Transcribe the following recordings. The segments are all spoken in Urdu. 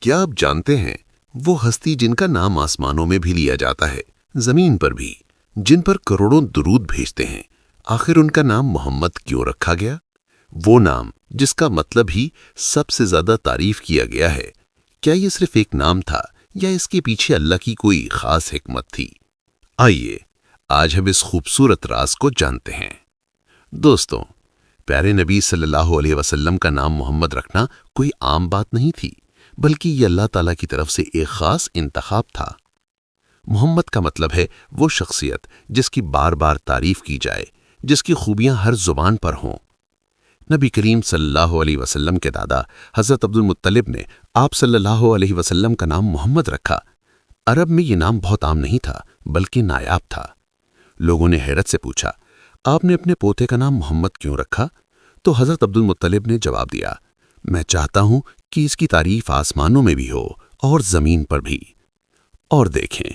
کیا آپ جانتے ہیں وہ ہستی جن کا نام آسمانوں میں بھی لیا جاتا ہے، زمین پر بھی، جن پر کروڑوں درود بھیجتے ہیں، آخر ان کا نام محمد کیوں رکھا گیا؟ وہ نام جس کا مطلب ہی سب سے زیادہ تعریف کیا گیا ہے، کیا یہ صرف ایک نام تھا یا اس کے پیچھے اللہ کی کوئی خاص حکمت تھی؟ آئیے آج ہم اس خوبصورت راز کو جانتے ہیں۔ دوستوں، پیارے نبی صلی اللہ علیہ وسلم کا نام محمد رکھنا کوئی عام بات نہیں تھی، بلکہ یہ اللہ تعالیٰ کی طرف سے ایک خاص انتخاب تھا۔ محمد کا مطلب ہے وہ شخصیت جس کی بار بار تعریف کی جائے، جس کی خوبیاں ہر زبان پر ہوں۔ نبی کریم صلی اللہ علیہ وسلم کے دادا حضرت عبد المطلب نے آپ صلی اللہ علیہ وسلم کا نام محمد رکھا۔ عرب میں یہ نام بہت عام نہیں تھا، بلکہ نایاب تھا۔ لوگوں نے حیرت سے پوچھا، آپ نے اپنے پوتے کا نام محمد کیوں رکھا؟ تو حضرت عبد المطلب نے جواب دیا، میں چاہتا ہوں کہ اس کی تعریف آسمانوں میں بھی ہو اور زمین پر بھی۔ اور دیکھیں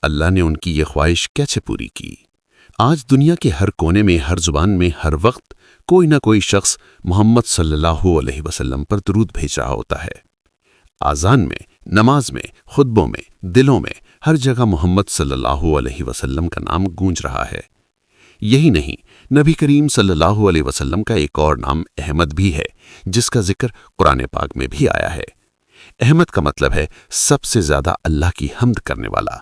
اللہ نے ان کی یہ خواہش کیسے پوری کی۔ آج دنیا کے ہر کونے میں، ہر زبان میں، ہر وقت کوئی نہ کوئی شخص محمد صلی اللہ علیہ وسلم پر درود بھیج رہا ہوتا ہے۔ آذان میں، نماز میں، خطبوں میں، دلوں میں، ہر جگہ محمد صلی اللہ علیہ وسلم کا نام گونج رہا ہے۔ یہی نہیں، نبی کریم صلی اللہ علیہ وسلم کا ایک اور نام احمد بھی ہے، جس کا ذکر قرآن پاک میں بھی آیا ہے۔ احمد کا مطلب ہے سب سے زیادہ اللہ کی حمد کرنے والا،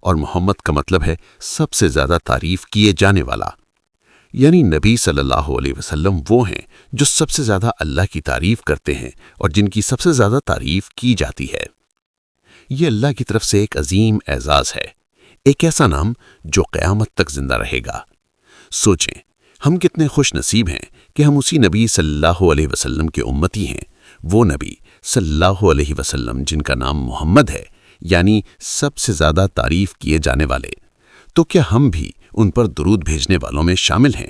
اور محمد کا مطلب ہے سب سے زیادہ تعریف کیے جانے والا۔ یعنی نبی صلی اللہ علیہ وسلم وہ ہیں جو سب سے زیادہ اللہ کی تعریف کرتے ہیں اور جن کی سب سے زیادہ تعریف کی جاتی ہے۔ یہ اللہ کی طرف سے ایک عظیم اعزاز ہے، ایک ایسا نام جو قیامت تک زندہ رہے گا۔ سوچیں ہم کتنے خوش نصیب ہیں کہ ہم اسی نبی صلی اللہ علیہ وسلم کے امتی ہیں، وہ نبی صلی اللہ علیہ وسلم جن کا نام محمد ہے، یعنی سب سے زیادہ تعریف کیے جانے والے۔ تو کیا ہم بھی ان پر درود بھیجنے والوں میں شامل ہیں؟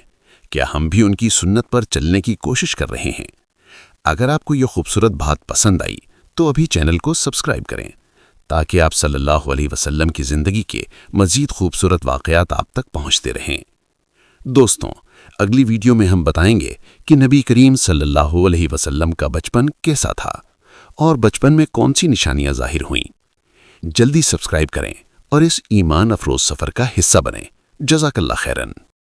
کیا ہم بھی ان کی سنت پر چلنے کی کوشش کر رہے ہیں؟ اگر آپ کو یہ خوبصورت بات پسند آئی تو ابھی چینل کو سبسکرائب کریں، تاکہ آپ صلی اللہ علیہ وسلم کی زندگی کے مزید خوبصورت واقعات آپ تک پہنچتے رہیں۔ دوستوں، اگلی ویڈیو میں ہم بتائیں گے کہ نبی کریم صلی اللہ علیہ وسلم کا بچپن کیسا تھا اور بچپن میں کون سی نشانیاں ظاہر ہوئیں۔ جلدی سبسکرائب کریں اور اس ایمان افروز سفر کا حصہ بنیں۔ جزاک اللہ خیرن۔